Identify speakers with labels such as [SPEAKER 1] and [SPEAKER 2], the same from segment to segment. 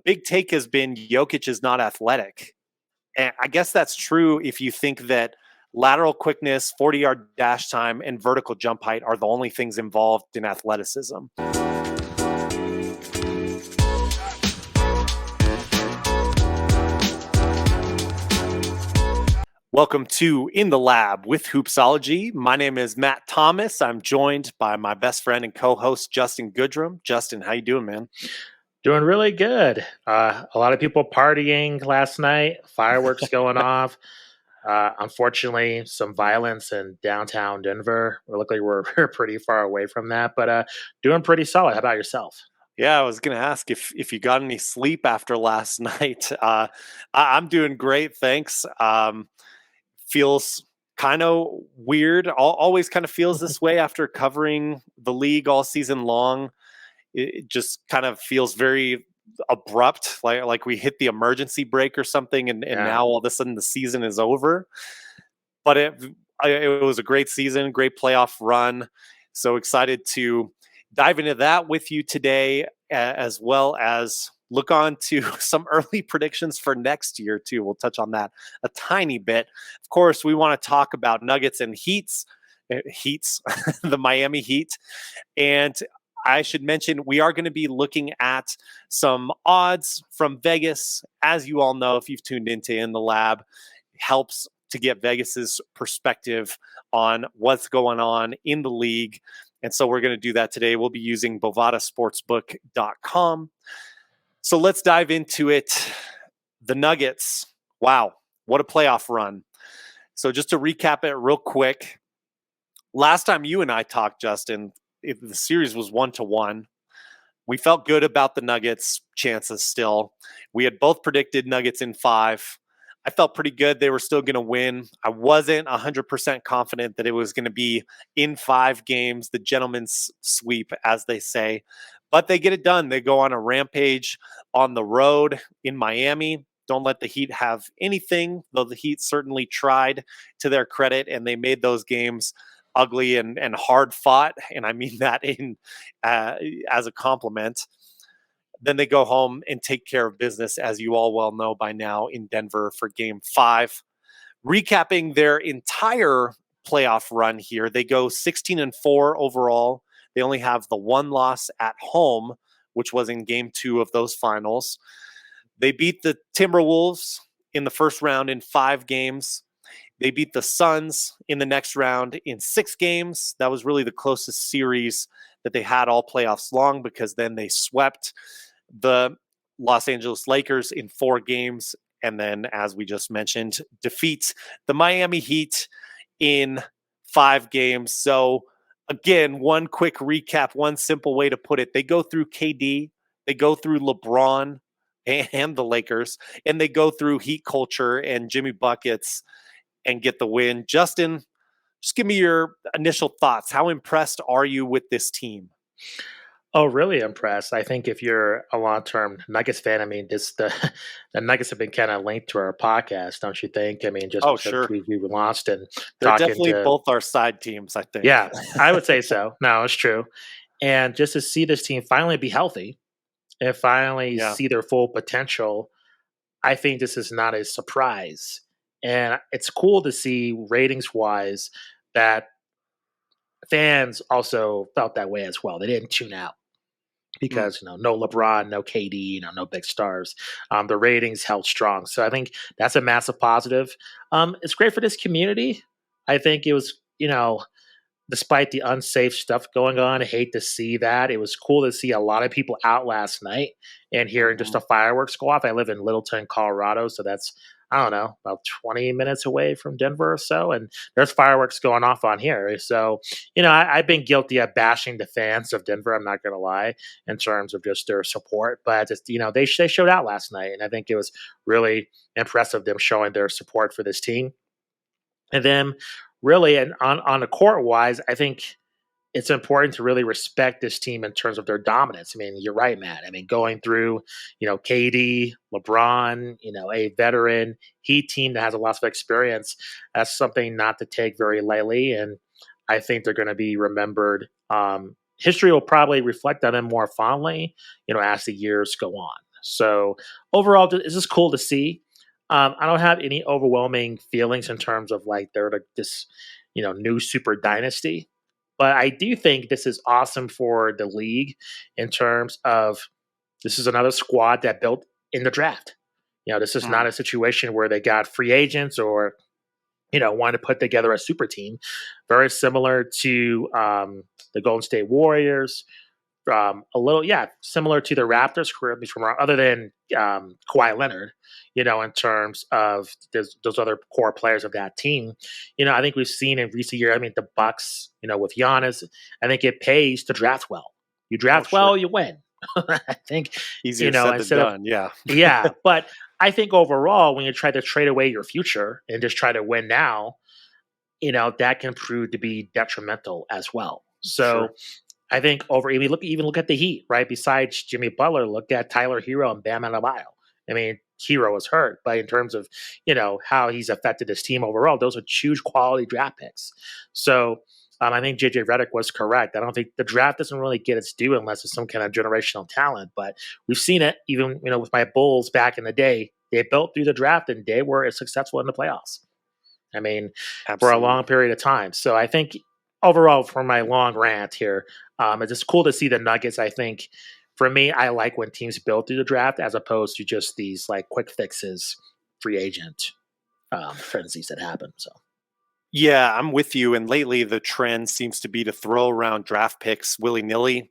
[SPEAKER 1] big take has been Jokic is not athletic. And I guess that's true if you think that lateral quickness, 40-yard dash time, and vertical jump height are the only things involved in athleticism. Welcome to In the Lab with Hoopsology. My name is Matt Thomas. I'm joined by my best friend and co-host, Justin Goodrum. Justin, how you doing, man?
[SPEAKER 2] Doing really good. A lot of people partying last night, fireworks going off. Unfortunately, some violence in downtown Denver. Luckily, we're pretty far away from that, but doing pretty solid. How about yourself?
[SPEAKER 1] Yeah, I was going to ask if you got any sleep after last night. I'm doing great, thanks. Feels kind of weird. Always kind of feels this way after covering the league all season long. It just kind of feels very abrupt, like we hit the emergency brake or something, and now all of a sudden the season is over. But it was a great season, great playoff run. So excited to dive into that with you today, as well as look on to some early predictions for next year too. We'll touch on that a tiny bit. Of course, we want to talk about Nuggets and Heats, the Miami Heat. And I should mention, we are going to be looking at some odds from Vegas. As you all know, if you've tuned into In the Lab, it helps to get Vegas's perspective on what's going on in the league. And so we're going to do that today. We'll be using bovadasportsbook.com. So let's dive into it. The Nuggets. Wow, what a playoff run. So just to recap it real quick, last time you and I talked, Justin, the series was 1-1. We felt good about the Nuggets' chances still. We had both predicted Nuggets in 5. I felt pretty good they were still going to win. I wasn't 100% confident that it was going to be in 5 games, the gentleman's sweep, as they say. But they get it done. They go on a rampage on the road in Miami. Don't let the Heat have anything, though the Heat certainly tried, to their credit, and they made those games ugly and hard fought. And I mean that in as a compliment. Then they go home and take care of business, as you all well know by now, in Denver for Game 5. Recapping their entire playoff run here, they go 16-4 overall. They only have the one loss at home, which was in Game 2 of those finals. They beat the Timberwolves in the first round in 5 games. They beat the Suns in the next round in 6 games. That was really the closest series that they had all playoffs long, because then they swept the Los Angeles Lakers in 4 games. And then, as we just mentioned, defeat the Miami Heat in 5 games. So again, one quick recap, one simple way to put it. They go through KD, they go through LeBron and the Lakers, and they go through Heat culture and Jimmy Buckets and get the win. Justin, just give me your initial thoughts. How impressed are you with this team?
[SPEAKER 2] Oh, really impressed. I think if you're a long-term Nuggets fan, I mean, the Nuggets have been kind of linked to our podcast, don't you think? I mean, just because
[SPEAKER 1] sure.
[SPEAKER 2] we launched and
[SPEAKER 1] They're
[SPEAKER 2] talking
[SPEAKER 1] definitely
[SPEAKER 2] to
[SPEAKER 1] both our side teams, I think.
[SPEAKER 2] Yeah, I would say so. No, it's true. And just to see this team finally be healthy and finally see their full potential, I think this is not a surprise. And it's cool to see ratings-wise that fans also felt that way as well. They didn't tune out because no LeBron, no KD, no big stars. The ratings held strong, so I think that's a massive positive. It's great for this community. I think it was, despite the unsafe stuff going on, I hate to see that. It was cool to see a lot of people out last night and hearing just the fireworks go off. I live in Littleton, Colorado, so that's, I don't know, about 20 minutes away from Denver or so, and there's fireworks going off on here. So, I've been guilty of bashing the fans of Denver, I'm not going to lie, in terms of just their support, but just, they showed out last night, and I think it was really impressive them showing their support for this team. And then really, and on the court wise, I think it's important to really respect this team in terms of their dominance. I mean, you're right, Matt. I mean, going through, KD, LeBron, a veteran Heat team that has a lot of experience, that's something not to take very lightly. And I think they're going to be remembered. History will probably reflect on them more fondly, as the years go on. So overall, it's just cool to see. I don't have any overwhelming feelings in terms of like they're like this, new super dynasty. But I do think this is awesome for the league in terms of this is another squad that built in the draft. This is not
[SPEAKER 1] Mm,
[SPEAKER 2] a situation where they got free agents or wanted to put together a super team. Very similar to the Golden State Warriors, a little, yeah, similar to the Raptors, from other than Kawhi Leonard, in terms of those other core players of that team. I think we've seen in recent years. I mean, the Bucks, with Giannis, I think it pays to draft well. You
[SPEAKER 1] oh,
[SPEAKER 2] draft
[SPEAKER 1] sure.
[SPEAKER 2] well, you win. I think
[SPEAKER 1] Easier said than
[SPEAKER 2] instead of
[SPEAKER 1] done. Yeah.
[SPEAKER 2] yeah, but I think overall, when you try to trade away your future and just try to win now, that can prove to be detrimental as well.
[SPEAKER 1] Sure.
[SPEAKER 2] So I think even look at the Heat, right? Besides Jimmy Butler, look at Tyler Hero and Bam Adebayo. I mean, Hero was hurt, but in terms of how he's affected his team overall, those are huge quality draft picks. So I think JJ Redick was correct. I don't think the draft doesn't really get its due unless it's some kind of generational talent. But we've seen it even with my Bulls back in the day. They built through the draft and they were successful in the playoffs. I mean, for a long
[SPEAKER 1] Absolutely.
[SPEAKER 2] period of time. So I think overall, for my long rant here, it's just cool to see the Nuggets. I think for me, I like when teams build through the draft as opposed to just these like quick fixes, free agent frenzies that happen. So
[SPEAKER 1] Yeah, I'm with you. And lately, the trend seems to be to throw around draft picks willy nilly.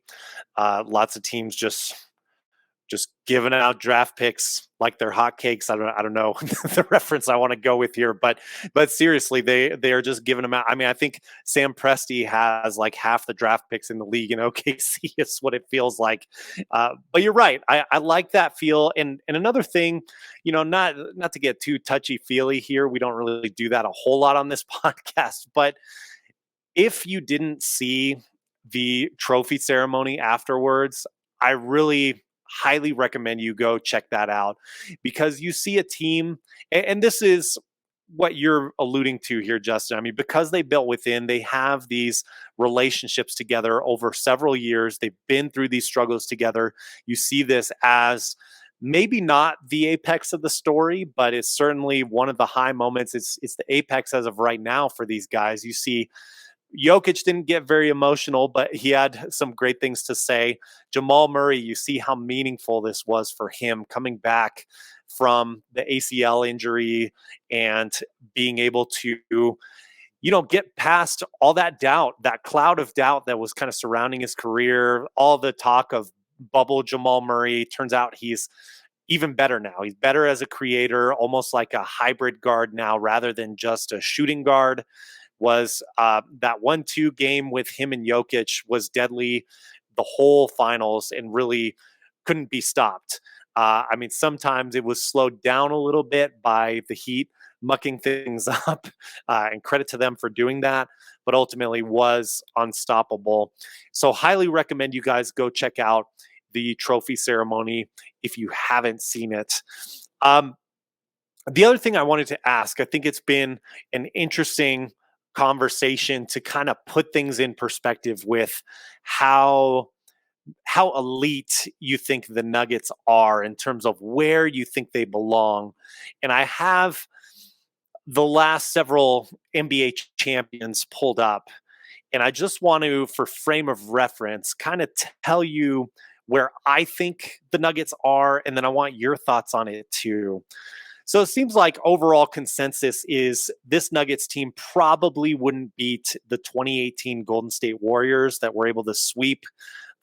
[SPEAKER 1] Lots of teams just giving out draft picks like they're hotcakes. I don't know the reference I want to go with here, but seriously, they are just giving them out. I mean, I think Sam Presti has like half the draft picks in the league in OKC. Is what it feels like. But you're right. I like that feel. And another thing, not to get too touchy feely here. We don't really do that a whole lot on this podcast, but if you didn't see the trophy ceremony afterwards, I really highly recommend you go check that out because you see a team, and this is what you're alluding to here, Justin. I mean, because they built within, they have these relationships together over several years. They've been through these struggles together. You see this as maybe not the apex of the story, but it's certainly one of the high moments. It's the apex as of right now for these guys. You see Jokic didn't get very emotional, but he had some great things to say. Jamal Murray, you see how meaningful this was for him coming back from the ACL injury and being able to, get past all that doubt, that cloud of doubt that was kind of surrounding his career, all the talk of bubble Jamal Murray. Turns out he's even better now. He's better as a creator, almost like a hybrid guard now rather than just a shooting guard. Was that 1-2 game with him and Jokic was deadly the whole finals and really couldn't be stopped. I mean, sometimes it was slowed down a little bit by the Heat mucking things up, and credit to them for doing that, but ultimately was unstoppable. So, highly recommend you guys go check out the trophy ceremony if you haven't seen it. The other thing I wanted to ask, I think it's been an interesting conversation to kind of put things in perspective with how elite you think the Nuggets are in terms of where you think they belong. And I have the last several NBA champions pulled up, and I just want to, for frame of reference, kind of tell you where I think the Nuggets are, and then I want your thoughts on it too. So it seems like overall consensus is this Nuggets team probably wouldn't beat the 2018 Golden State Warriors that were able to sweep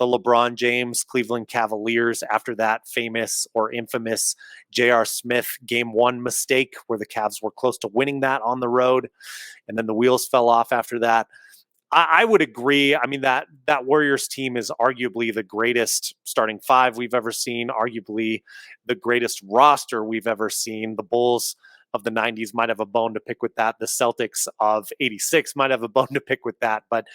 [SPEAKER 1] the LeBron James Cleveland Cavaliers after that famous or infamous J.R. Smith game one mistake where the Cavs were close to winning that on the road. And then the wheels fell off after that. I would agree. I mean, that Warriors team is arguably the greatest starting five we've ever seen, arguably the greatest roster we've ever seen. The Bulls of the 90s might have a bone to pick with that. The Celtics of 86 might have a bone to pick with that. But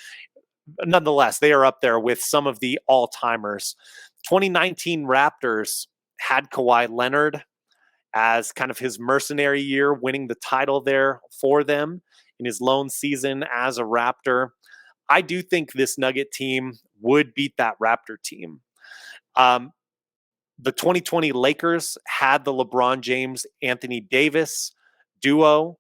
[SPEAKER 1] nonetheless, they are up there with some of the all-timers. 2019 Raptors had Kawhi Leonard as kind of his mercenary year, winning the title there for them in his lone season as a Raptor. I do think this Nugget team would beat that Raptor team. Um, The 2020 Lakers had the LeBron James, Anthony Davis duo.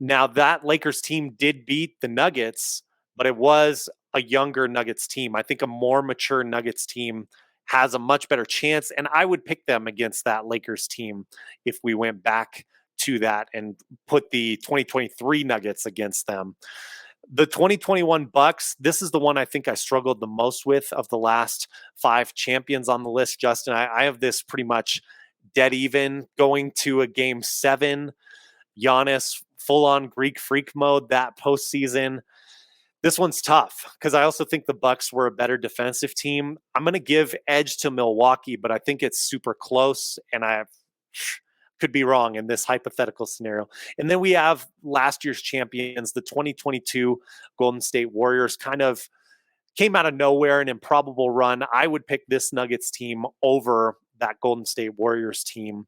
[SPEAKER 1] Now, that Lakers team did beat the Nuggets, but it was a younger Nuggets team. I think a more mature Nuggets team has a much better chance, and I would pick them against that Lakers team if we went back to that and put the 2023 Nuggets against them. The 2021 Bucks, this is the one I think I struggled the most with of the last 5 champions on the list, Justin. I have this pretty much dead even going to a game 7. Giannis full-on Greek freak mode that postseason. This one's tough because I also think the Bucks were a better defensive team. I'm going to give edge to Milwaukee, but I think it's super close, and I could be wrong in this hypothetical scenario. And then we have last year's champions, the 2022 Golden State Warriors, kind of came out of nowhere, an improbable run. I would pick this Nuggets team over that Golden State Warriors team.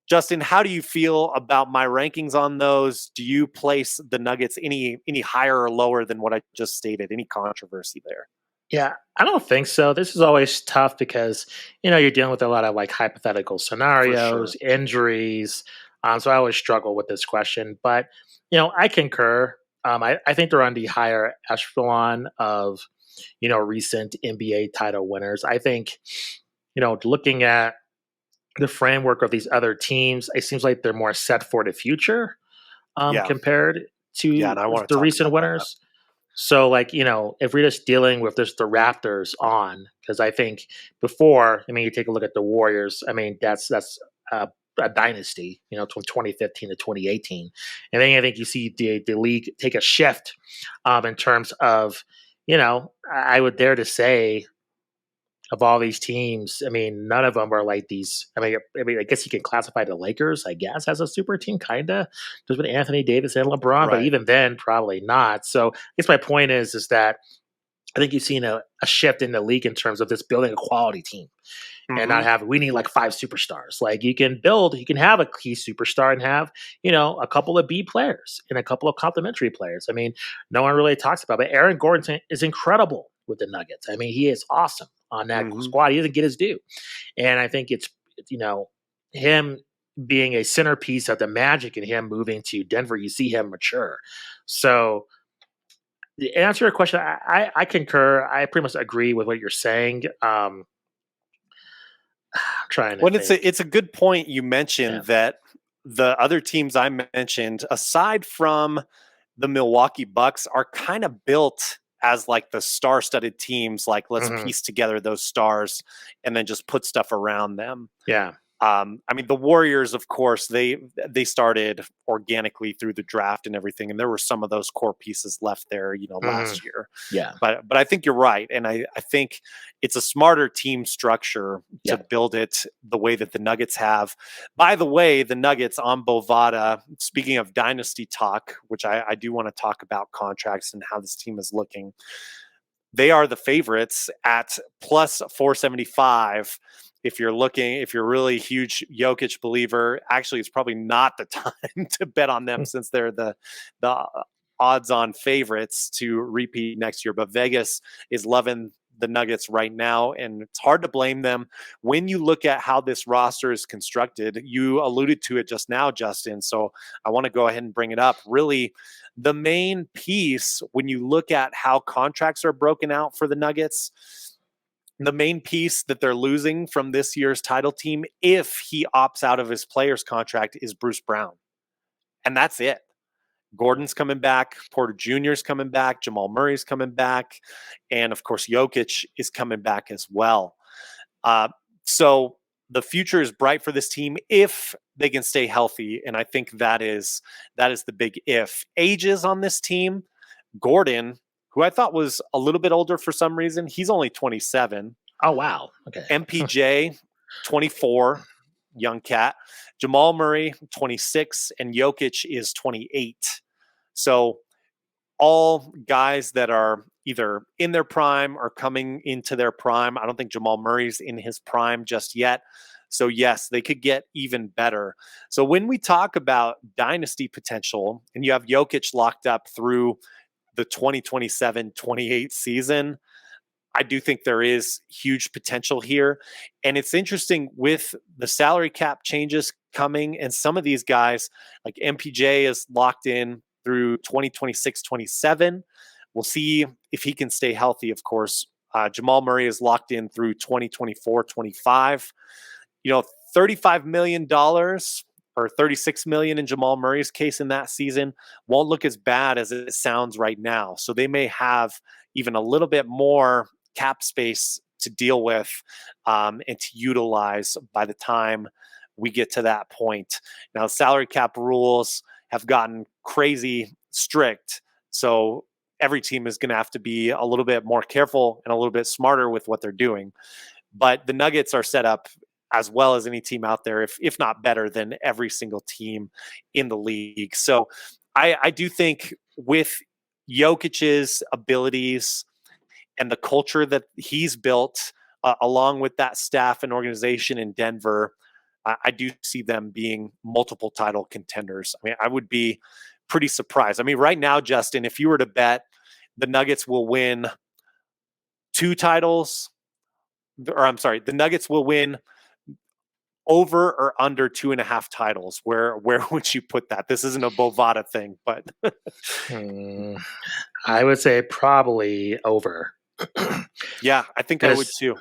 [SPEAKER 1] Justin, how do you feel about my rankings on those? Do you place the Nuggets any higher or lower than what I just stated? Any controversy there?
[SPEAKER 2] Yeah, I don't think so. This is always tough because, you're dealing with a lot of like hypothetical scenarios, injuries. So I always struggle with this question. But, I concur. I think they're on the higher echelon of, recent NBA title winners. I think, looking at the framework of these other teams, it seems like they're more set for the future compared to the recent winners. So, like, if we're just dealing with just the Raptors on, because I think before, you take a look at the Warriors, that's a dynasty, from 2015 to 2018. And then I think you see the league take a shift in terms of, I would dare to say, of all these teams, none of them are like these. I guess you can classify the Lakers, I guess, as a super team, kind of, just with Anthony Davis and LeBron, but even then, probably not. So I guess my point is that I think you've seen a shift in the league in terms of this building a quality team and not having, we need like 5 superstars. Like you can have a key superstar and have, a couple of B players and a couple of complementary players. No one really talks about it, but Aaron Gordon is incredible with the Nuggets. He is awesome on that squad. He doesn't get his due. And I think it's him being a centerpiece of the Magic and him moving to Denver, you see him mature. So to answer your question, I concur. I pretty much agree with what you're saying. I'm trying to think.
[SPEAKER 1] It's a good point you mentioned that the other teams I mentioned, aside from the Milwaukee Bucks, are kind of built as like the star-studded teams, like let's piece together those stars and then just put stuff around them.
[SPEAKER 2] Yeah.
[SPEAKER 1] The Warriors, of course, they started organically through the draft and everything, and there were some of those core pieces left there, last year.
[SPEAKER 2] Yeah.
[SPEAKER 1] But I think you're right, and I think it's a smarter team structure to build it the way that the Nuggets have. By the way, the Nuggets on Bovada, speaking of dynasty talk, which I do want to talk about contracts and how this team is looking, they are the favorites at plus 475. If you're really a huge Jokic believer, actually, it's probably not the time to bet on them since they're the odds-on favorites to repeat next year. But Vegas is loving the Nuggets right now, and it's hard to blame them. When you look at how this roster is constructed, you alluded to it just now, Justin, so I want to go ahead and bring it up. Really, the main piece, when you look at how contracts are broken out for the Nuggets, the main piece that they're losing from this year's title team, if he opts out of his player's contract, is Bruce Brown. And that's it. Gordon's coming back. Porter Jr.'s coming back. Jamal Murray's coming back. And, of course, Jokic is coming back as well. So the future is bright for this team if they can stay healthy. And I think that is the big if. Ages on this team, Gordon, who I thought was a little bit older for some reason, he's only 27.
[SPEAKER 2] Oh, wow. Okay.
[SPEAKER 1] MPJ, 24, young cat. Jamal Murray, 26, and Jokic is 28. So all guys that are either in their prime or coming into their prime. I don't think Jamal Murray's in his prime just yet. So yes, they could get even better. So when we talk about dynasty potential, and you have Jokic locked up through the 2027-28 season, I do think there is huge potential here. And it's interesting with the salary cap changes coming, and some of these guys, like MPJ, is locked in through 2026, 27. We'll see if he can stay healthy, of course. Jamal Murray is locked in through 2024, 25. $35 million or 36 million in Jamal Murray's case in that season won't look as bad as it sounds right now. So they may have even a little bit more cap space to deal with and to utilize by the time we get to that point. Now, salary cap rules have gotten crazy strict. So every team is going to have to be a little bit more careful and a little bit smarter with what they're doing. But the Nuggets are set up as well as any team out there, if not better than every single team in the league. So I do think with Jokic's abilities and the culture that he's built, along with that staff and organization in Denver, I do see them being multiple title contenders. I mean, I would be pretty surprised. I mean, right now, Justin, if you were to bet the Nuggets will win 2 titles, or I'm sorry, the Nuggets will win over or under 2.5 titles, where would you put that? This isn't a Bovada thing, but
[SPEAKER 2] I would say probably over.
[SPEAKER 1] Yeah, I think I would too.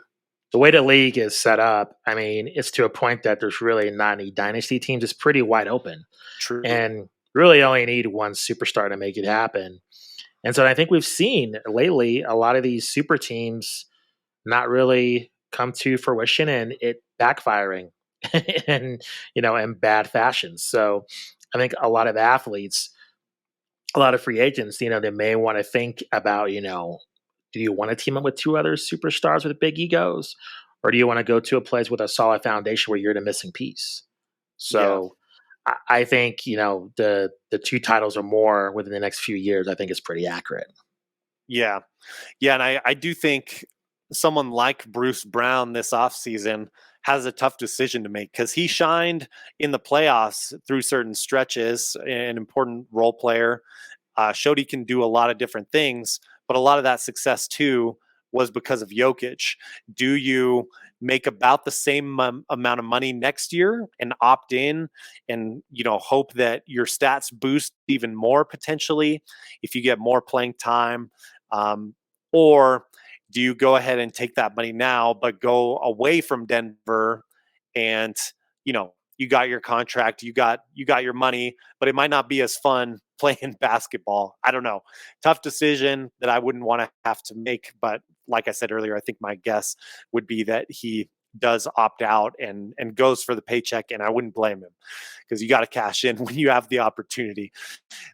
[SPEAKER 2] The way the league is set up, I mean, it's to a point that there's really not any dynasty teams. It's pretty wide open.
[SPEAKER 1] True.
[SPEAKER 2] And really only need one superstar to make it happen. And so I think we've seen lately a lot of these super teams not really come to fruition and it backfiring and, in bad fashion. So I think a lot of athletes, a lot of free agents, they may want to think about, do you want to team up with 2 other superstars with big egos? Or do you want to go to a place with a solid foundation where you're the missing piece? So I think, the 2 titles or more within the next few years, I think is pretty accurate.
[SPEAKER 1] Yeah. Yeah. And I do think someone like Bruce Brown this offseason has a tough decision to make, because he shined in the playoffs through certain stretches, an important role player, showed he can do a lot of different things, but a lot of that success too was because of Jokic. Do you make about the same amount of money next year and opt in and, hope that your stats boost even more potentially if you get more playing time? Or do you go ahead and take that money now, but go away from Denver and, you got your contract, you got your money, but it might not be as fun playing basketball. I don't know. Tough decision that I wouldn't want to have to make. But like I said earlier, I think my guess would be that he does opt out and goes for the paycheck, and I wouldn't blame him, because you got to cash in when you have the opportunity.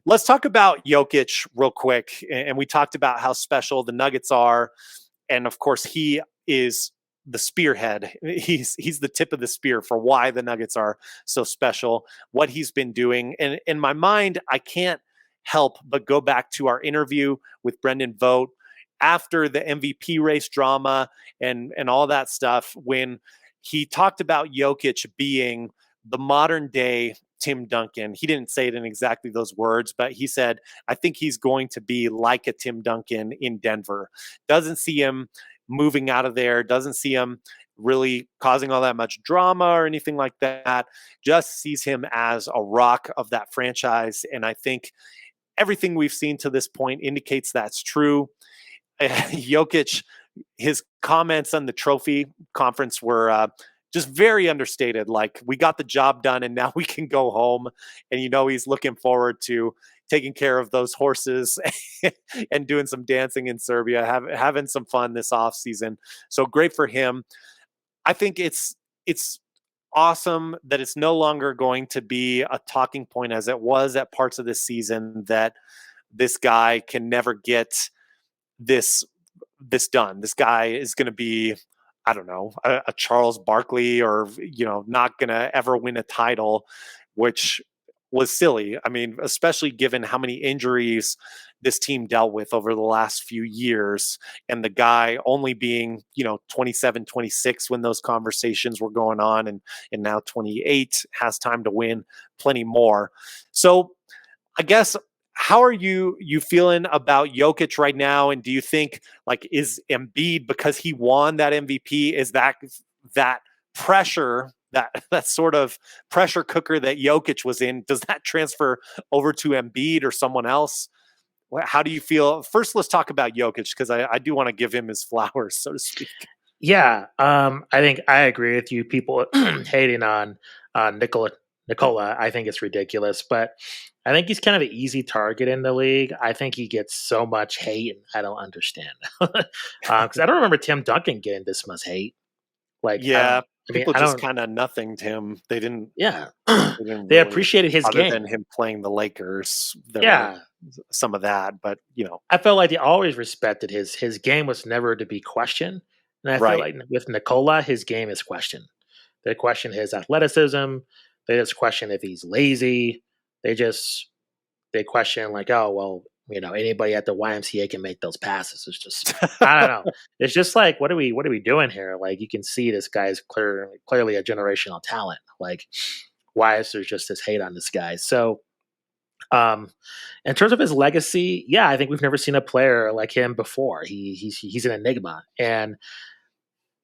[SPEAKER 1] Let's talk about Jokic real quick. And we talked about how special the Nuggets are. And of course, he is the spearhead. He's the tip of the spear for why the Nuggets are so special, what he's been doing. And in my mind, I can't help but go back to our interview with Brendan Vogt after the MVP race drama and all that stuff, when he talked about Jokic being the modern day Tim Duncan. He didn't say it in exactly those words, but he said, I think he's going to be like a Tim Duncan in Denver. Doesn't see him moving out of there, doesn't see him really causing all that much drama or anything like that, just sees him as a rock of that franchise. And I think everything we've seen to this point indicates that's true. Jokic, his comments on the trophy conference were just very understated. Like, we got the job done and now we can go home. And, he's looking forward to taking care of those horses and doing some dancing in Serbia, having some fun this off season. So great for him. I think it's awesome that it's no longer going to be a talking point as it was at parts of this season, that this guy can never get this done. This guy is going to be, I don't know, a Charles Barkley, or, not going to ever win a title, which was silly. I mean, especially given how many injuries this team dealt with over the last few years, and the guy only being, 27, 26 when those conversations were going on, and now 28, has time to win plenty more. So I guess how are you feeling about Jokic right now? And do you think, like, is Embiid, because he won that MVP, is that pressure, that sort of pressure cooker that Jokic was in, does that transfer over to Embiid or someone else? How do you feel? First, let's talk about Jokic, because I do want to give him his flowers, so to speak.
[SPEAKER 2] Yeah, I think I agree with you. People hating on Nicola, I think it's ridiculous, but I think he's kind of an easy target in the league. I think he gets so much hate, and I don't understand because I don't remember Tim Duncan getting this much hate. Like, I
[SPEAKER 1] Yeah,
[SPEAKER 2] don't. I mean,
[SPEAKER 1] people
[SPEAKER 2] I
[SPEAKER 1] just
[SPEAKER 2] don't.
[SPEAKER 1] kind of nothinged him.
[SPEAKER 2] Yeah,
[SPEAKER 1] They didn't
[SPEAKER 2] they
[SPEAKER 1] really,
[SPEAKER 2] appreciated his
[SPEAKER 1] other
[SPEAKER 2] game.
[SPEAKER 1] than him playing the Lakers, there were
[SPEAKER 2] Yeah,
[SPEAKER 1] some of that, but
[SPEAKER 2] I felt like they always respected his game was never to be questioned, and I feel
[SPEAKER 1] right.
[SPEAKER 2] like with Nicola, his game is questioned. They question his athleticism. They just question if he's lazy. They just they question like, oh well, anybody at the YMCA can make those passes. It's just I don't know. It's just like what are we doing here? Like you can see this guy's clearly a generational talent. Like why is there just this hate on this guy? So um, in terms of his legacy, yeah, I think we've never seen a player like him before. He's an enigma, and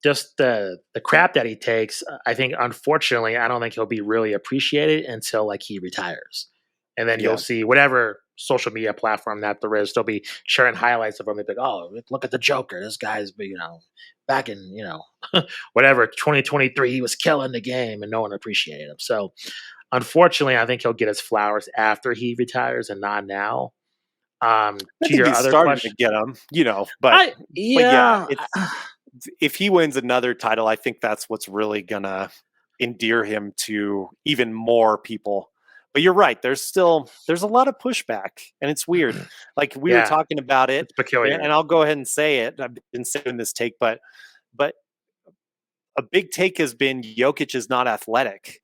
[SPEAKER 2] just the crap that he takes, I think unfortunately, I don't think he'll be really appreciated until like he retires, and then you'll
[SPEAKER 1] Yeah.
[SPEAKER 2] see whatever social media platform that there is, they'll be sharing highlights of him. They'll be like, oh, look at the Joker. This guy's back in whatever 2023, he was killing the game, and no one appreciated him. So unfortunately, I think he'll get his flowers after he retires and not now.
[SPEAKER 1] I
[SPEAKER 2] To
[SPEAKER 1] think
[SPEAKER 2] your
[SPEAKER 1] he's
[SPEAKER 2] other
[SPEAKER 1] starting to
[SPEAKER 2] question,
[SPEAKER 1] get them, but
[SPEAKER 2] I
[SPEAKER 1] yeah,
[SPEAKER 2] yeah,
[SPEAKER 1] it's if he wins another title, I think that's what's really gonna endear him to even more people. But you're right. There's a lot of pushback, and it's weird. Like we were
[SPEAKER 2] yeah,
[SPEAKER 1] talking about it,
[SPEAKER 2] it's peculiar.
[SPEAKER 1] and I'll go ahead and say it. I've been saying this take, but a big take has been Jokic is not athletic.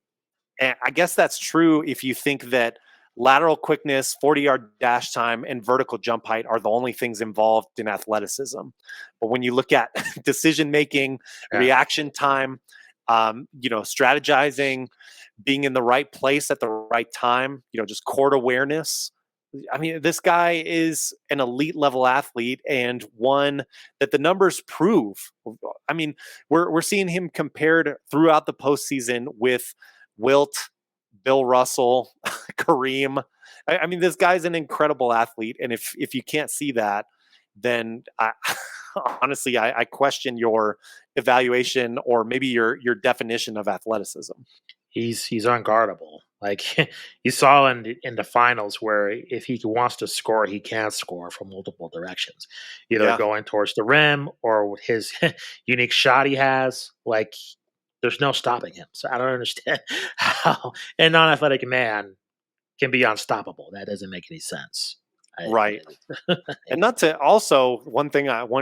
[SPEAKER 1] And I guess that's true if you think that lateral quickness, 40-yard dash time, and vertical jump height are the only things involved in athleticism. But when you look at decision making,
[SPEAKER 2] Yeah,
[SPEAKER 1] reaction time, strategizing, being in the right place at the right time, just court awareness. I mean, this guy is an elite level athlete, and one that the numbers prove. I mean, we're seeing him compared throughout the postseason with Wilt, Bill Russell, Kareem. I mean, this guy's an incredible athlete, and if you can't see that, then honestly, I question your evaluation or maybe your definition of athleticism.
[SPEAKER 2] he's unguardable. Like you saw in the finals where if he wants to score, he can score from multiple directions, either
[SPEAKER 1] Yeah,
[SPEAKER 2] going towards the rim or his unique shot he has. Like there's no stopping him. So I don't understand how a non-athletic man can be unstoppable. That doesn't make any sense.
[SPEAKER 1] right. And not to also one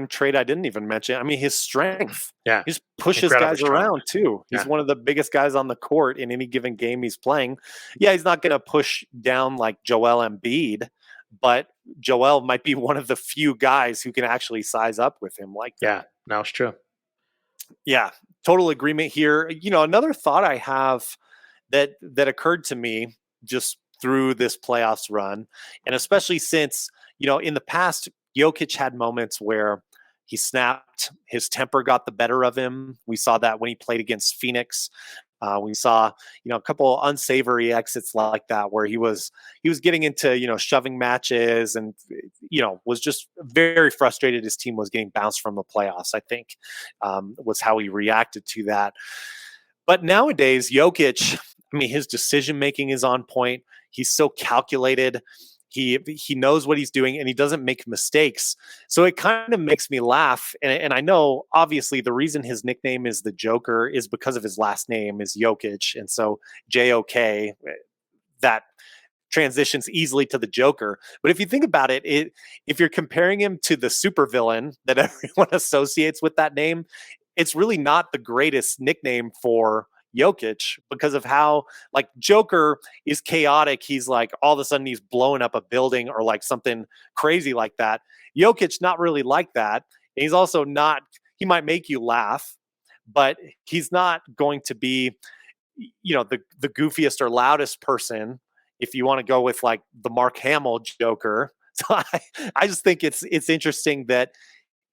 [SPEAKER 1] trait I didn't even mention. I mean, his strength.
[SPEAKER 2] Yeah,
[SPEAKER 1] He just pushes
[SPEAKER 2] incredibly
[SPEAKER 1] guys
[SPEAKER 2] strong.
[SPEAKER 1] around too. He's
[SPEAKER 2] Yeah,
[SPEAKER 1] one of the biggest guys on the court in any given game he's playing. Yeah, he's not going to push down like Joel Embiid, but Joel might be one of the few guys who can actually size up with him like
[SPEAKER 2] yeah,
[SPEAKER 1] that.
[SPEAKER 2] no, it's true.
[SPEAKER 1] Yeah, total agreement here. Another thought I have that occurred to me just through this playoffs run, and especially since in the past, Jokic had moments where he snapped, his temper got the better of him. We saw that when he played against Phoenix. We saw a couple unsavory exits like that where he was getting into shoving matches and was just very frustrated his team was getting bounced from the playoffs. I think was how he reacted to that. But nowadays, Jokic, I mean, his decision making is on point. He's so calculated. He knows what he's doing and he doesn't make mistakes. So it kind of makes me laugh. And I know obviously the reason his nickname is the Joker is because of his last name is Jokic. And so JOK, that transitions easily to the Joker. But if you think about it, if you're comparing him to the supervillain that everyone associates with that name, it's really not the greatest nickname for Jokic because of how like Joker is chaotic. He's like all of a sudden he's blowing up a building or like something crazy like that. Jokic not really like that. And he's also not. He might make you laugh, but he's not going to be the goofiest or loudest person if you want to go with like the Mark Hamill Joker. So I just think it's interesting that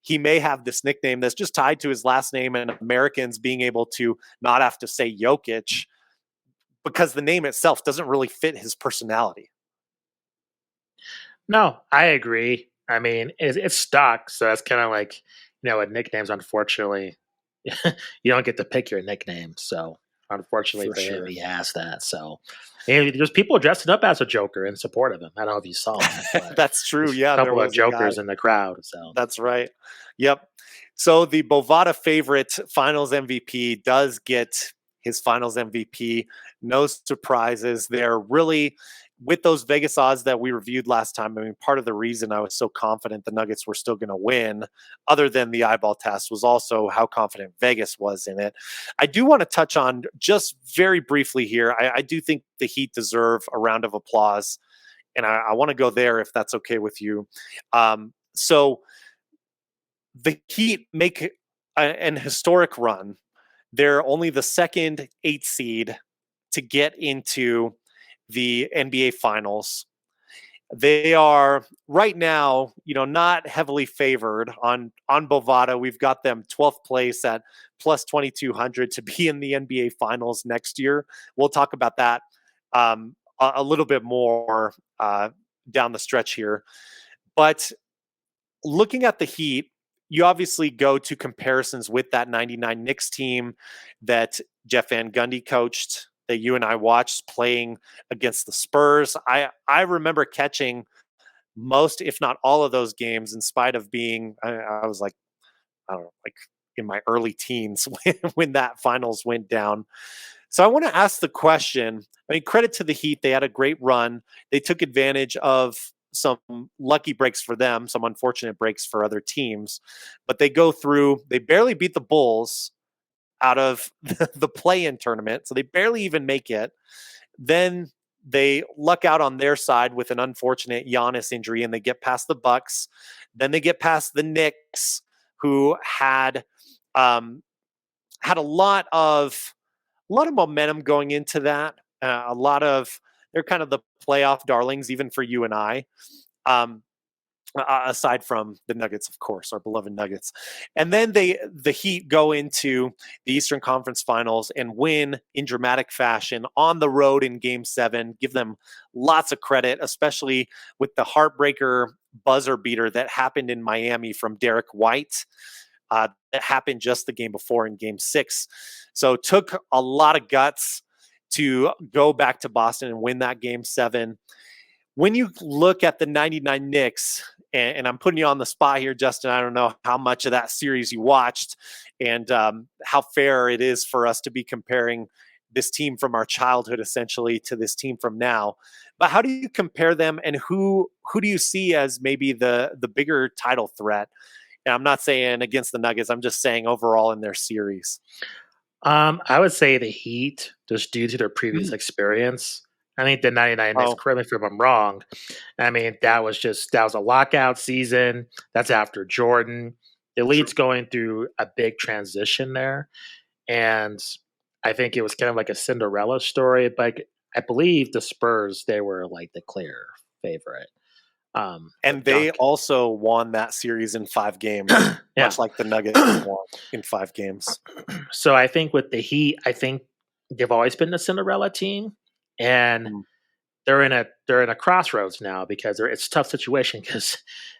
[SPEAKER 1] he may have this nickname that's just tied to his last name, and Americans being able to not have to say Jokic because the name itself doesn't really fit his personality.
[SPEAKER 2] No, I agree. I mean, it's stuck, so that's kind of like, with nicknames. Unfortunately, you don't get to pick your nickname. So, unfortunately for him, he has that. So, and there's people dressing up as a Joker in support of him. I don't know if you saw that, but
[SPEAKER 1] That's true.
[SPEAKER 2] there's
[SPEAKER 1] Yeah,
[SPEAKER 2] a
[SPEAKER 1] there
[SPEAKER 2] couple of
[SPEAKER 1] was a guy.
[SPEAKER 2] Jokers in the crowd. So
[SPEAKER 1] That's right. Yep. So the Bovada favorite Finals MVP does get his Finals MVP. No surprises there. Really, with those Vegas odds that we reviewed last time, I mean, part of the reason I was so confident the Nuggets were still going to win, other than the eyeball test, was also how confident Vegas was in it. I do want to touch on just very briefly here. I do think the Heat deserve a round of applause, and I want to go there if that's okay with you. So the Heat make an historic run. They're only the second 8 seed to get into the NBA Finals. They are right now, not heavily favored on Bovada. We've got them 12th place at plus 2,200 to be in the NBA Finals next year. We'll talk about that a little bit more down the stretch here. But looking at the Heat, you obviously go to comparisons with that 99 Knicks team that Jeff Van Gundy coached, that you and I watched playing against the Spurs. I remember catching most, if not all of those games, in spite of being, I was like, I don't know, like in my early teens when that finals went down. So I want to ask the question. I mean, credit to the Heat. They had a great run. They took advantage of some lucky breaks for them, some unfortunate breaks for other teams. But they go through, they barely beat the Bulls out of the play-in tournament. So they barely even make it. Then they luck out on their side with an unfortunate Giannis injury, and they get past the Bucks. Then they get past the Knicks, who had had a lot of momentum going into that. They're kind of the playoff darlings, even for you and I. Aside from the Nuggets, of course, our beloved Nuggets. And then the Heat go into the Eastern Conference Finals and win in dramatic fashion on the road in Game 7. Give them lots of credit, especially with the heartbreaker buzzer beater that happened in Miami from Derek White. That happened just the game before in Game 6. So it took a lot of guts to go back to Boston and win that Game 7. When you look at the 99 Knicks, and I'm putting you on the spot here, Justin, I don't know how much of that series you watched and how fair it is for us to be comparing this team from our childhood essentially to this team from now. But how do you compare them, and who do you see as maybe the bigger title threat? And I'm not saying against the Nuggets. I'm just saying overall in their series.
[SPEAKER 2] I would say the Heat, just due to their previous experience. I think the 99 Knicks, correct me if I'm wrong. I mean, that was a lockout season. That's after Jordan. The Elite's going through a big transition there. And I think it was kind of like a Cinderella story. But I believe the Spurs, they were like the clear favorite.
[SPEAKER 1] And they also won that series in 5 games, much like the Nuggets won in 5 games.
[SPEAKER 2] So I think with the Heat, I think they've always been the Cinderella team. And they're in a crossroads now because it's a tough situation because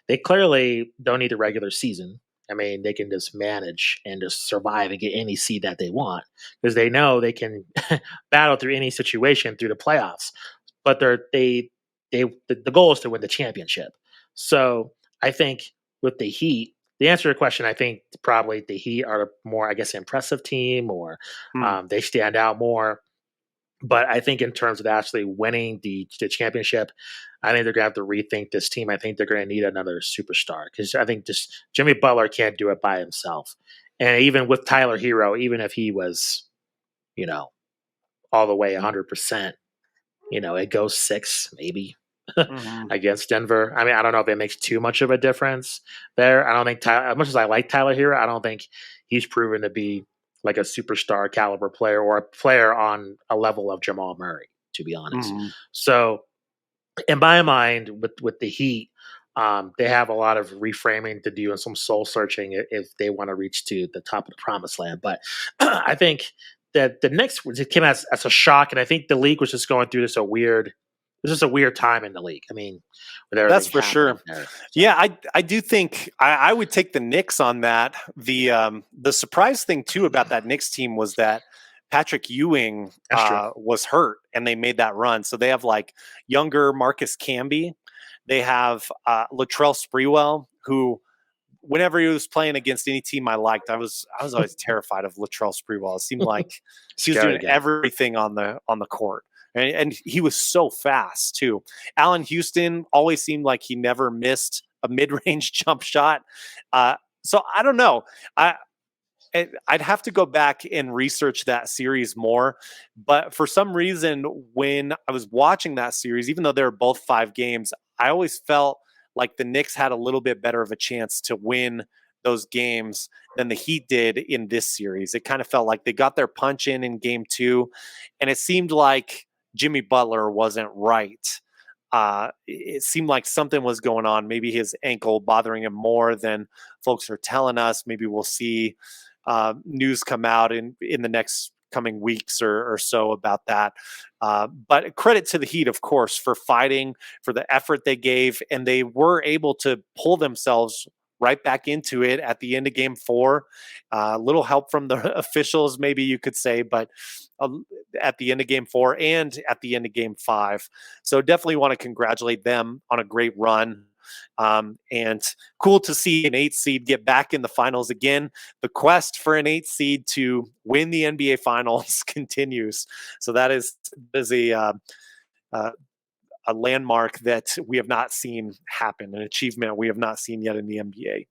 [SPEAKER 2] they clearly don't need a regular season. I mean, they can just manage and just survive and get any seed that they want because they know they can battle through any situation through the playoffs. But the goal is to win the championship. So I think with the Heat, the answer to your question, I think probably the Heat are a more, I guess, impressive team, or they stand out more. But I think in terms of actually winning the championship, I think they're going to have to rethink this team. I think they're going to need another superstar because I think just Jimmy Butler can't do it by himself. And even with Tyler Hero, even if he was, all the way 100%, it goes 6 maybe against Denver. I mean, I don't know if it makes too much of a difference there. I don't think as much as I like Tyler Hero, I don't think he's proven to be like a superstar caliber player or a player on a level of Jamal Murray. to be honest.
[SPEAKER 1] Mm-hmm.
[SPEAKER 2] So in my mind, with the Heat, they have a lot of reframing to do and some soul searching if they want to reach to the top of the promised land. But I think that the Knicks it came as a shock, and I think the league was just going through this is a weird time in the league. I mean, with
[SPEAKER 1] That's
[SPEAKER 2] everything
[SPEAKER 1] for
[SPEAKER 2] happening
[SPEAKER 1] sure.
[SPEAKER 2] there. So,
[SPEAKER 1] Yeah, I do think I would take the Knicks on that. The surprise thing too about that Knicks team was that Patrick Ewing
[SPEAKER 2] that's true.
[SPEAKER 1] was hurt, and they made that run. So they have like younger Marcus Camby. They have Latrell Sprewell, who whenever he was playing against any team I liked, I was always terrified of Latrell Sprewell. It seemed like he was doing everything on the court. And he was so fast too. Allen Houston always seemed like he never missed a mid-range jump shot. So I don't know. I'd have to go back and research that series more. But for some reason, when I was watching that series, even though they were both 5 games, I always felt like the Knicks had a little bit better of a chance to win those games than the Heat did in this series. It kind of felt like they got their punch in game 2, and it seemed like Jimmy Butler wasn't right. It seemed like something was going on. Maybe his ankle bothering him more than folks are telling us. Maybe we'll see news come out in the next coming weeks or so about that. But credit to the Heat, of course, for fighting, for the effort they gave, and they were able to pull themselves right back into it at the end of game 4. A little help from the officials, maybe you could say, but at the end of game 4 and at the end of game 5. So definitely want to congratulate them on a great run. And cool to see an 8 seed get back in the finals again. The quest for an 8 seed to win the NBA finals continues. So that is a landmark that we have not seen happen, an achievement we have not seen yet in the NBA.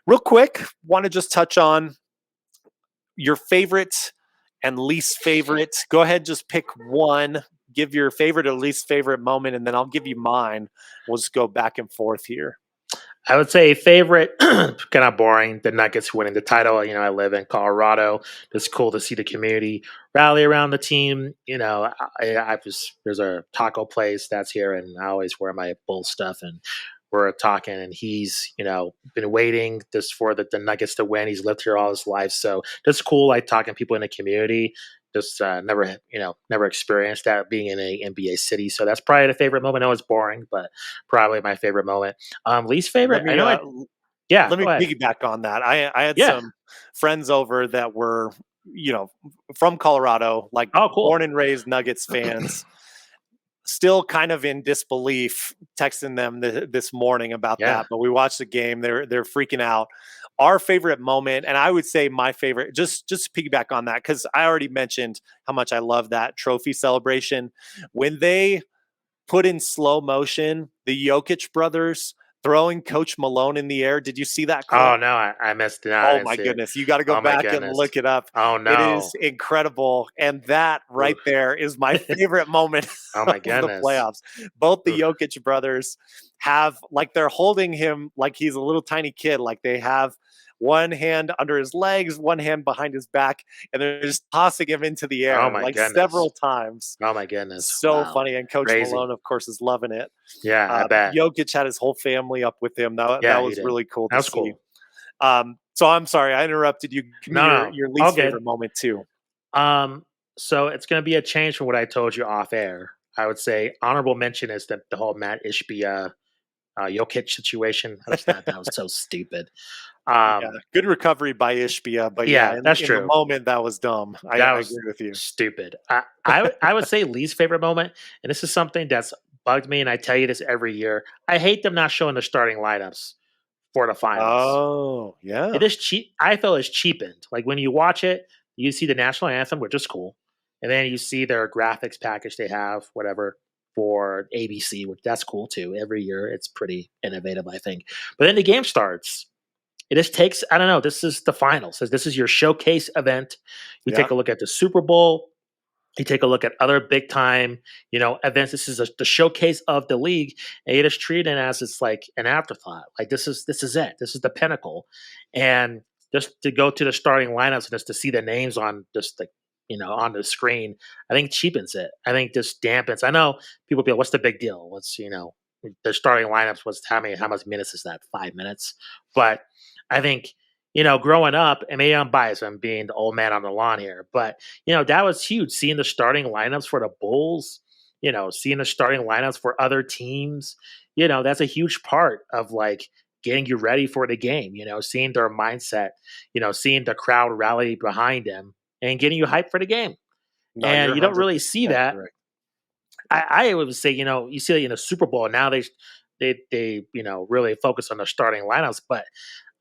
[SPEAKER 1] Real quick, want to just touch on your favorite and least favorite. Go ahead, just pick one. Give your favorite or least favorite moment, and then I'll give you mine. We'll just go back and forth here.
[SPEAKER 2] I would say favorite, kind of boring. The Nuggets winning the title. I live in Colorado. It's cool to see the community rally around the team. There's a taco place that's here, and I always wear my Bull stuff. And we're talking, and he's been waiting just for the Nuggets to win. He's lived here all his life, so it's cool. Like talking to people in the community. Just never experienced that being in a NBA city. So that's probably the favorite moment. I know it's boring, but probably my favorite moment. Least favorite?
[SPEAKER 1] Let me piggyback on that. I had some friends over that were, from Colorado, like
[SPEAKER 2] cool.
[SPEAKER 1] Born and raised Nuggets fans. Still kind of in disbelief, texting them this morning about that. But we watched the game. They're freaking out. Our favorite moment, and I would say my favorite, just to piggyback on that, because I already mentioned how much I love that trophy celebration. When they put in slow motion the Jokic brothers throwing Coach Malone in the air. Did you see that clip?
[SPEAKER 2] Oh, no, I missed it.
[SPEAKER 1] Oh, my goodness. You got to go back and look it up.
[SPEAKER 2] Oh, no.
[SPEAKER 1] It is incredible. And that right there is my favorite moment
[SPEAKER 2] of the
[SPEAKER 1] playoffs. Both the Jokic brothers have, like, they're holding him like he's a little tiny kid. Like, they have one hand under his legs, one hand behind his back, and they're just tossing him into the air several times.
[SPEAKER 2] Oh, my goodness.
[SPEAKER 1] So funny. And Coach Malone, of course, is loving it.
[SPEAKER 2] Yeah, I bet.
[SPEAKER 1] Jokic had his whole family up with him. That was really cool to see.
[SPEAKER 2] Cool.
[SPEAKER 1] So I'm sorry, I interrupted you. Your least favorite moment too.
[SPEAKER 2] So it's going to be a change from what I told you off air. I would say honorable mention is the whole Matt Ishbia Jokic situation. I just thought that was so stupid.
[SPEAKER 1] Good recovery by Ishbia, but
[SPEAKER 2] that's true.
[SPEAKER 1] In the moment, that was dumb. I agree with you.
[SPEAKER 2] Stupid. I would say least favorite moment, and this is something that's bugged me, and I tell you this every year. I hate them not showing the starting lineups for the finals.
[SPEAKER 1] Oh, yeah.
[SPEAKER 2] It is cheap. I feel it's cheapened. Like when you watch it, you see the national anthem, which is cool, and then you see their graphics package they have, whatever, for ABC, which that's cool too. Every year, it's pretty innovative, I think. But then the game starts. It just takes, I don't know, this is the finals. So this is your showcase event. You take a look at the Super Bowl. You take a look at other big time, events. This is the showcase of the league. And you just treat it as it's like an afterthought. Like this is it. This is the pinnacle. And just to go to the starting lineups and just to see the names on just on the screen, I think cheapens it. I think this dampens. I know people be like, "What's the big deal? What's the starting lineups? Was how much minutes is that? 5 minutes?" But I think growing up, and maybe I'm biased. I'm being the old man on the lawn here, but that was huge. Seeing the starting lineups for the Bulls, seeing the starting lineups for other teams, that's a huge part of like getting you ready for the game. Seeing their mindset, seeing the crowd rally behind them and getting you hyped for the game.
[SPEAKER 1] No,
[SPEAKER 2] And
[SPEAKER 1] you're
[SPEAKER 2] you don't really see
[SPEAKER 1] 100%
[SPEAKER 2] that.
[SPEAKER 1] correct.
[SPEAKER 2] I would say, you see it in the Super Bowl. Now they really focus on the starting lineups, but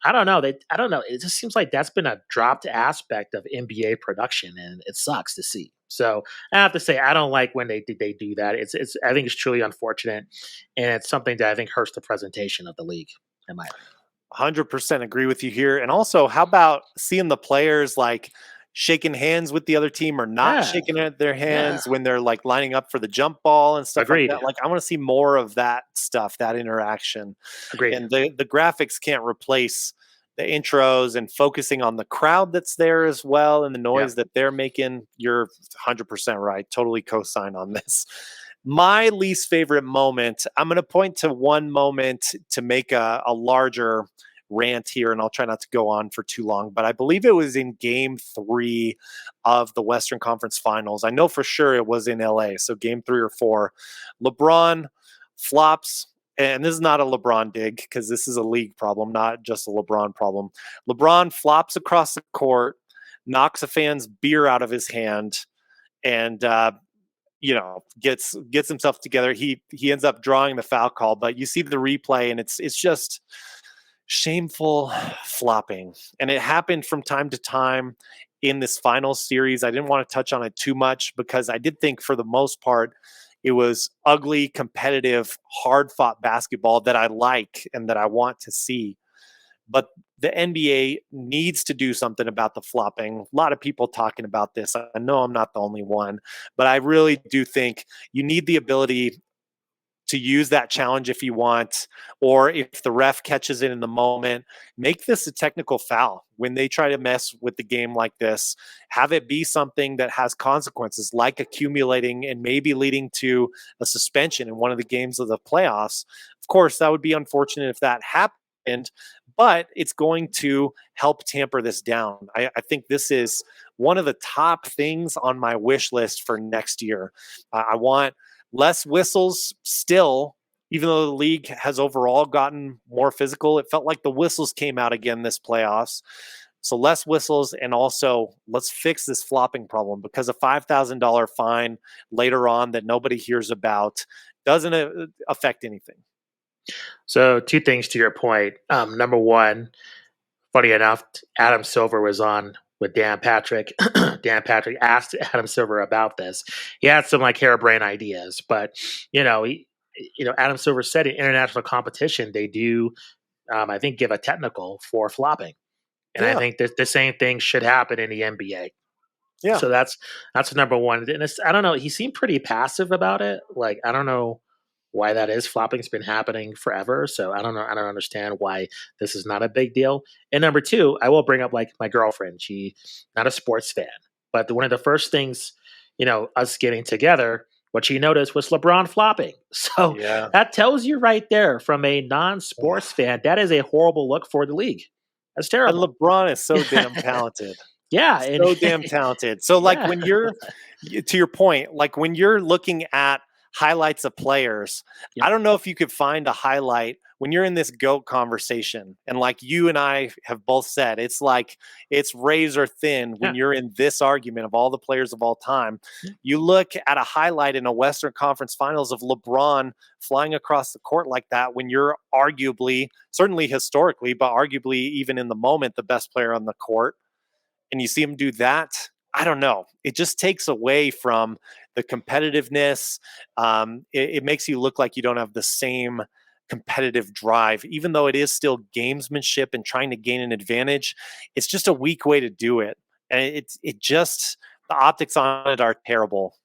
[SPEAKER 2] I don't know. I don't know. It just seems like that's been a dropped aspect of NBA production, and it sucks to see. So I have to say, I don't like when they do that. I think it's truly unfortunate, and it's something that I think hurts the presentation of the league. In my opinion.
[SPEAKER 1] 100% agree with you here. And also, how about seeing the players like shaking hands with the other team or not
[SPEAKER 2] Yeah,
[SPEAKER 1] shaking their
[SPEAKER 2] yeah,
[SPEAKER 1] hands when they're like lining up for the jump ball and stuff like
[SPEAKER 2] agreed,
[SPEAKER 1] that? Like, I want to see more of that stuff, that interaction.
[SPEAKER 2] agreed.
[SPEAKER 1] And the graphics can't replace the intros and focusing on the crowd that's there as well and the
[SPEAKER 2] Yeah.
[SPEAKER 1] noise that they're making. You're 100% right. Totally co-sign on this. My least favorite moment, I'm going to point to one moment to make a larger rant here, and I'll try not to go on for too long, but I believe it was in game 3 of the Western Conference Finals. I know for sure it was in LA, so game 3 or 4. LeBron flops, and this is not a LeBron dig because this is a league problem, not just a LeBron problem. LeBron flops across the court, knocks a fan's beer out of his hand, and gets himself together. He ends up drawing the foul call, but you see the replay and it's just shameful flopping. And it happened from time to time in this final series. I didn't want to touch on it too much because I did think for the most part it was ugly, competitive, hard-fought basketball that I like and that I want to see. But the NBA needs to do something about the flopping. A lot of people talking about this. I know I'm not the only one, but I really do think you need the ability to use that challenge if you want, or if the ref catches it in the moment, make this a technical foul. When they try to mess with the game like this, have it be something that has consequences, like accumulating and maybe leading to a suspension in one of the games of the playoffs. Of course, that would be unfortunate if that happened, but it's going to help tamper this down. I think this is one of the top things on my wish list for next year. I want less whistles still, even though the league has overall gotten more physical. It felt like the whistles came out again this playoffs. So less whistles, and also let's fix this flopping problem, because a $5,000 fine later on that nobody hears about doesn't affect anything.
[SPEAKER 2] So 2 things to your point. Number one, funny enough, Adam Silver was on with Dan Patrick. Dan Patrick asked Adam Silver about this. He had some like harebrained ideas, but Adam Silver said in international competition they do, I think, give a technical for flopping, and I
[SPEAKER 1] Yeah.
[SPEAKER 2] think that the same thing should happen in the NBA.
[SPEAKER 1] Yeah.
[SPEAKER 2] So that's number one. And I don't know. He seemed pretty passive about it. Like, I don't know why that is. Flopping's been happening forever, so I don't know. I don't understand why this is not a big deal. And number two, I will bring up like my girlfriend. She not a sports fan, but one of the first things, us getting together, what she noticed was LeBron flopping. So
[SPEAKER 1] Yeah.
[SPEAKER 2] that tells you right there, from a non-sports fan, that is a horrible look for the league. That's
[SPEAKER 1] And
[SPEAKER 2] terrible.
[SPEAKER 1] LeBron is so damn talented.
[SPEAKER 2] Yeah, and
[SPEAKER 1] So damn talented. So like
[SPEAKER 2] yeah,
[SPEAKER 1] when to your point, like when you're looking at highlights of players,
[SPEAKER 2] yep,
[SPEAKER 1] I don't know if you could find a highlight when you're in this GOAT conversation. And like you and I have both said, it's like it's razor thin
[SPEAKER 2] yeah,
[SPEAKER 1] when you're in this argument of all the players of all time.
[SPEAKER 2] yeah.
[SPEAKER 1] You look at a highlight in a Western Conference Finals of LeBron flying across the court like that when you're arguably, certainly historically, but arguably even in the moment, the best player on the court, and you see him do that. I don't know. It just takes away from the competitiveness. It makes you look like you don't have the same competitive drive, even though it is still gamesmanship and trying to gain an advantage. It's just a weak way to do it, and it just, the optics on it are terrible.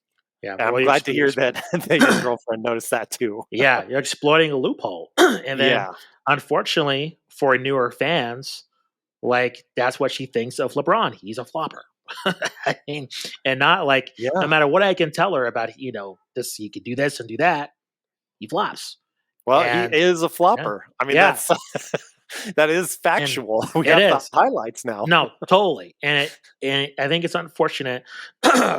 [SPEAKER 2] Yeah,
[SPEAKER 1] And I'm
[SPEAKER 2] well,
[SPEAKER 1] glad to hear that that your girlfriend noticed that too.
[SPEAKER 2] yeah, you're exploiting a loophole. And then,
[SPEAKER 1] Yeah,
[SPEAKER 2] unfortunately, for newer fans, like that's what she thinks of LeBron. He's a flopper. I mean, and not like no
[SPEAKER 1] Yeah.
[SPEAKER 2] matter what I can tell her about, this you could do this and do that, he flops.
[SPEAKER 1] Well, he
[SPEAKER 2] And
[SPEAKER 1] is a
[SPEAKER 2] yeah,
[SPEAKER 1] flopper. I mean,
[SPEAKER 2] yeah,
[SPEAKER 1] that's that is
[SPEAKER 2] and
[SPEAKER 1] factual. We
[SPEAKER 2] it
[SPEAKER 1] have the
[SPEAKER 2] is.
[SPEAKER 1] highlights now.
[SPEAKER 2] No, totally. And I think it's unfortunate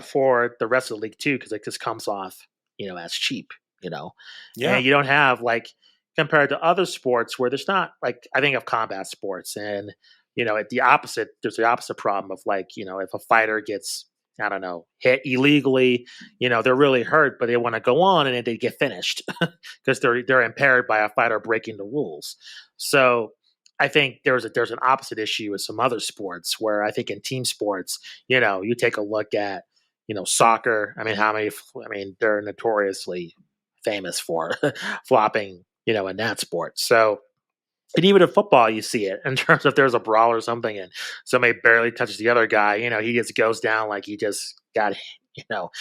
[SPEAKER 2] for the rest of the league too, because it just comes off, as cheap, you know.
[SPEAKER 1] Yeah.
[SPEAKER 2] And you don't have like compared to other sports where there's not like I think of combat sports and at the opposite, there's the opposite problem of like, if a fighter gets I don't know, hit illegally, they're really hurt, but they want to go on and they get finished because they're impaired by a fighter breaking the rules. So I think there's an opposite issue with some other sports where I think in team sports, you take a look at, soccer. I mean, they're notoriously famous for flopping, in that sport. So, and even in football, you see it in terms of there's a brawl or something and somebody barely touches the other guy, he just goes down like he just got, you know,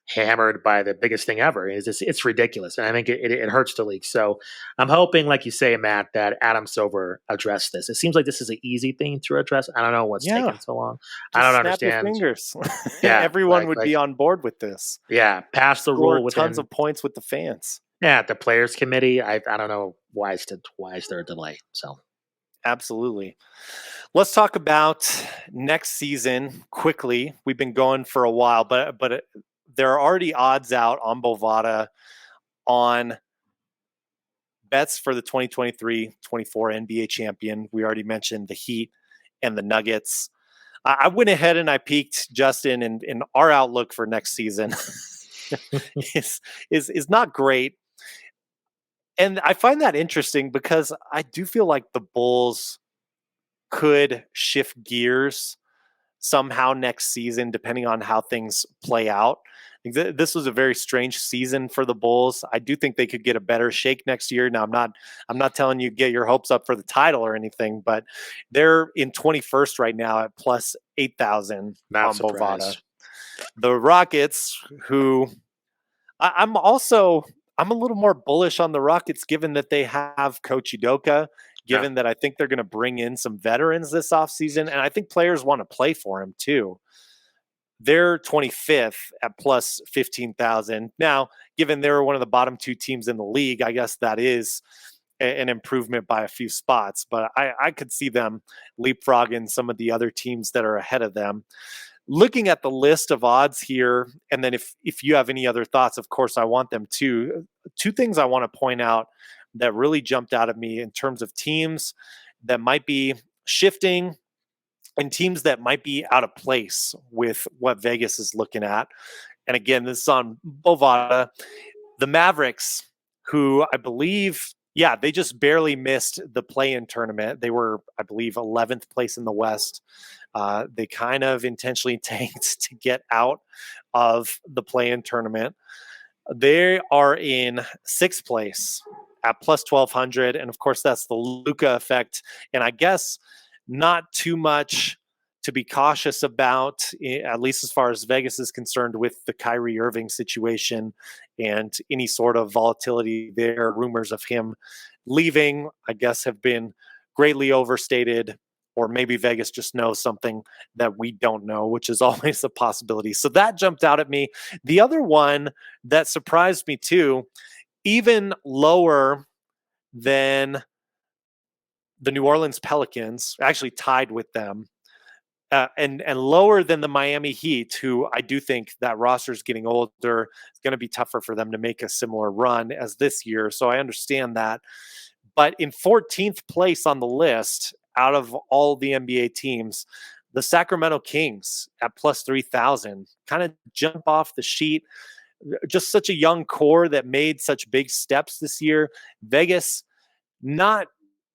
[SPEAKER 2] hammered by the biggest thing ever. It's ridiculous, and I think it hurts the league. So I'm hoping, like you say, Matt, that Adam Silver addressed this. It seems like this is an easy thing to address. I don't know what's
[SPEAKER 1] Yeah.
[SPEAKER 2] taking so long. I
[SPEAKER 1] Just
[SPEAKER 2] don't
[SPEAKER 1] snap your
[SPEAKER 2] understand.
[SPEAKER 1] fingers.
[SPEAKER 2] Yeah,
[SPEAKER 1] Everyone would be on board with this.
[SPEAKER 2] yeah, pass the
[SPEAKER 1] Score
[SPEAKER 2] rule
[SPEAKER 1] tons
[SPEAKER 2] within.
[SPEAKER 1] of points with the fans.
[SPEAKER 2] Yeah, the players committee. I don't know why is there a delay. So
[SPEAKER 1] Absolutely. Let's talk about next season quickly. We've been going for a while, but there are already odds out on Bovada on bets for the 2023-24 NBA champion. We already mentioned the Heat and the Nuggets. I went ahead and I peeked, Justin, in our outlook for next season is not great. And I find that interesting because I do feel like the Bulls could shift gears somehow next season, depending on how things play out. This was a very strange season for the Bulls. I do think they could get a better shake next year. Now, I'm not telling you get your hopes up for the title or anything, but they're in 21st right now at plus 8,000
[SPEAKER 2] not
[SPEAKER 1] on Bovada.
[SPEAKER 2] surprised.
[SPEAKER 1] The Rockets, who I'm a little more bullish on the Rockets, given that they have Coach Udoka, given that I think they're going to bring in some veterans this offseason, and I think players want to play for him too. They're 25th at plus 15,000. Now, given they're one of the bottom two teams in the league, I guess that is an improvement by a few spots, but I could see them leapfrogging some of the other teams that are ahead of them. Looking at the list of odds here, and then if you have any other thoughts, of course, I want them too. Two things I want to point out that really jumped out at me in terms of teams that might be shifting and teams that might be out of place with what Vegas is looking at. And again, this is on Bovada. The Mavericks, who I believe, they just barely missed the play-in tournament. They were, I believe, 11th place in the West. They kind of intentionally tanked to get out of the play-in tournament. They are in 6th place at plus 1,200. And of course, that's the Luka effect. And I guess not too much to be cautious about, at least as far as Vegas is concerned, with the Kyrie Irving situation and any sort of volatility there. Rumors of him leaving, I guess, have been greatly overstated, or maybe Vegas just knows something that we don't know, which is always a possibility. So that jumped out at me. The other one that surprised me too, even lower than the New Orleans Pelicans, actually tied with them, and lower than the Miami Heat, who I do think that roster is getting older. It's going to be tougher for them to make a similar run as this year. So I understand that. But in 14th place on the list out of all the NBA teams, the Sacramento Kings at plus 3,000 kind of jump off the sheet. Just such a young core that made such big steps this year. Vegas not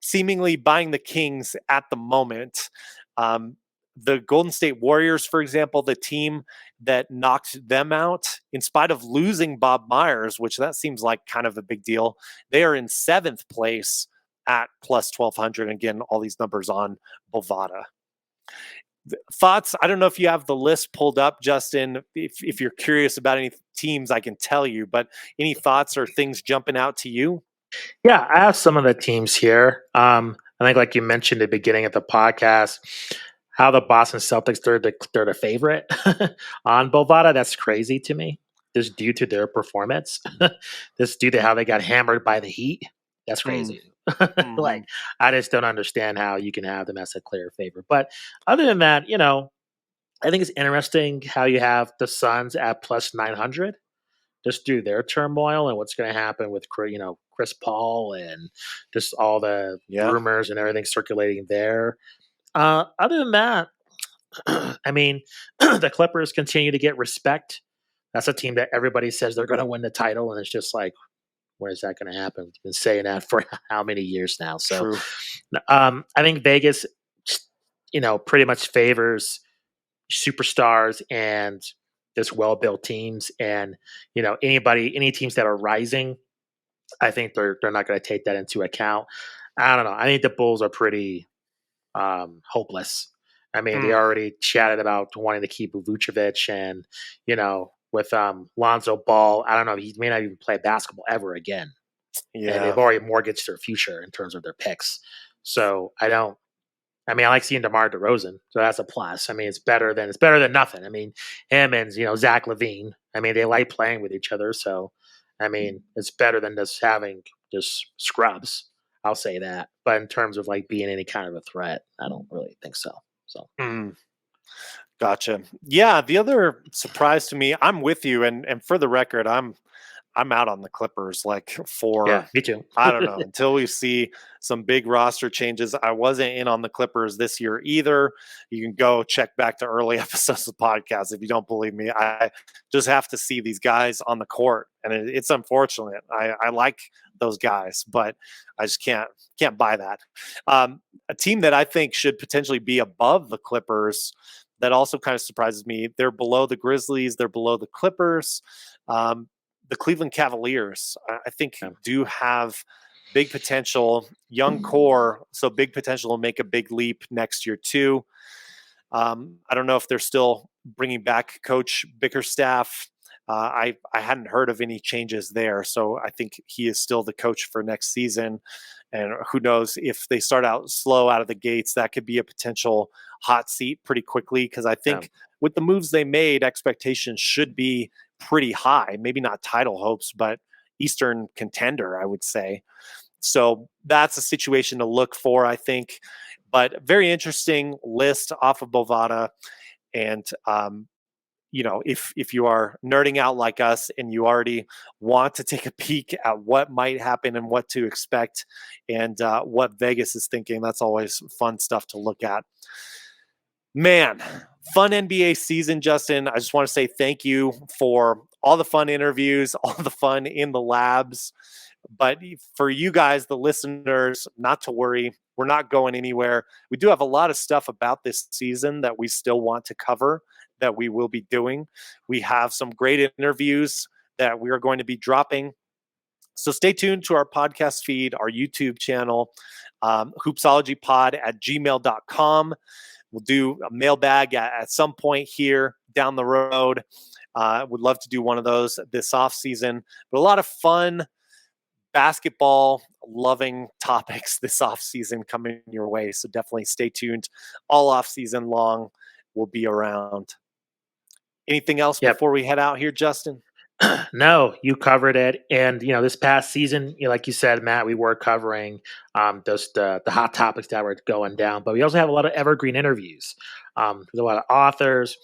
[SPEAKER 1] seemingly buying the Kings at the moment. The Golden State Warriors, for example, the team that knocked them out, in spite of losing Bob Myers, which that seems like kind of a big deal, they are in 7th place at plus 1,200. Again, all these numbers on Bovada. Thoughts? I don't know if you have the list pulled up, Justin. If you're curious about any teams, I can tell you, but any thoughts or things jumping out to you?
[SPEAKER 2] Yeah, I have some of the teams here. I think, like you mentioned at the beginning of the podcast, how the Boston Celtics they're the favorite on Bovada. That's crazy to me. Just due to their performance, just due to how they got hammered by the Heat. That's
[SPEAKER 1] Mm,
[SPEAKER 2] crazy.
[SPEAKER 1] mhm.
[SPEAKER 2] Like I just don't understand how you can have them as a clear favorite. But other than that, I think it's interesting how you have the Suns at plus 900 just due to their turmoil and what's going to happen with Chris Paul and just all the
[SPEAKER 1] Yeah.
[SPEAKER 2] rumors and everything circulating there. Other than that, I mean, the Clippers continue to get respect. That's a team that everybody says they're going to win the title, and it's just like, when is that going to happen? We've been saying that for how many years now? So,
[SPEAKER 1] True.
[SPEAKER 2] I think Vegas, pretty much favors superstars and just well-built teams, and any teams that are rising. I think they're not going to take that into account. I don't know. I think the Bulls are pretty hopeless. I mean, they
[SPEAKER 1] Mm,
[SPEAKER 2] already chatted about wanting to keep Vucevic, and with Lonzo Ball, I don't know. He may not even play basketball ever again, and they've
[SPEAKER 1] yeah.
[SPEAKER 2] already mortgaged their future in terms of their picks. So I don't. I mean, I like seeing DeMar DeRozan, so that's a plus. I mean, it's better than nothing. I mean, him and Zach LaVine. I mean, they like playing with each other, so I mean, it's better than just having just scrubs. I'll say that. But in terms of like being any kind of a threat, I don't really think so. So
[SPEAKER 1] Mm, gotcha. Yeah. The other surprise to me, I'm with you, and for the record, I'm out on the Clippers. Like
[SPEAKER 2] yeah,
[SPEAKER 1] for
[SPEAKER 2] me too.
[SPEAKER 1] I don't know until we see some big roster changes. I wasn't in on the Clippers this year either. You can go check back to early episodes of the podcast if you don't believe me. I just have to see these guys on the court, and it's unfortunate. I like those guys, but I just can't buy that. A team that I think should potentially be above the Clippers. That also kind of surprises me. They're below the Grizzlies. They're below the Clippers. Um, the Cleveland Cavaliers, I think,
[SPEAKER 2] Yeah.
[SPEAKER 1] do have big potential, young core, so big potential to make a big leap next year too. I don't know if they're still bringing back Coach Bickerstaff. I hadn't heard of any changes there, so I think he is still the coach for next season. And who knows if they start out slow out of the gates, that could be a potential hot seat pretty quickly. Because I
[SPEAKER 2] Yeah.
[SPEAKER 1] think with the moves they made, expectations should be pretty high. Maybe not title hopes, but Eastern contender, I would say. So that's a situation to look for, I think. But very interesting list off of Bovada. And if you are nerding out like us and you already want to take a peek at what might happen and what to expect and what Vegas is thinking, that's always fun stuff to look at. Man, fun NBA season, Justin. I just want to say thank you for all the fun interviews, all the fun in the labs. But for you guys, the listeners, not to worry. We're not going anywhere. We do have a lot of stuff about this season that we still want to cover that we will be doing. We have some great interviews that we are going to be dropping. So stay tuned to our podcast feed, our YouTube channel, hoopsologypod@gmail.com. We'll do a mailbag at some point here down the road. Would love to do one of those this off season, but a lot of fun basketball loving topics this off season coming your way. So definitely stay tuned all off season long. We'll be around. Anything else
[SPEAKER 2] Yep.
[SPEAKER 1] before we head out here, Justin?
[SPEAKER 2] No, you covered it. And this past season, like you said, Matt, we were covering just the hot topics that were going down, but we also have a lot of evergreen interviews. There's a lot of authors,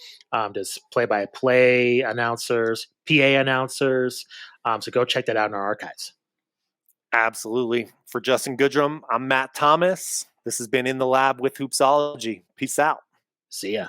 [SPEAKER 2] just play-by-play announcers, PA announcers. So go check that out in our archives.
[SPEAKER 1] Absolutely. For Justin Goodrum, I'm Matt Thomas. This has been In the Lab with Hoopsology. Peace out.
[SPEAKER 2] See ya.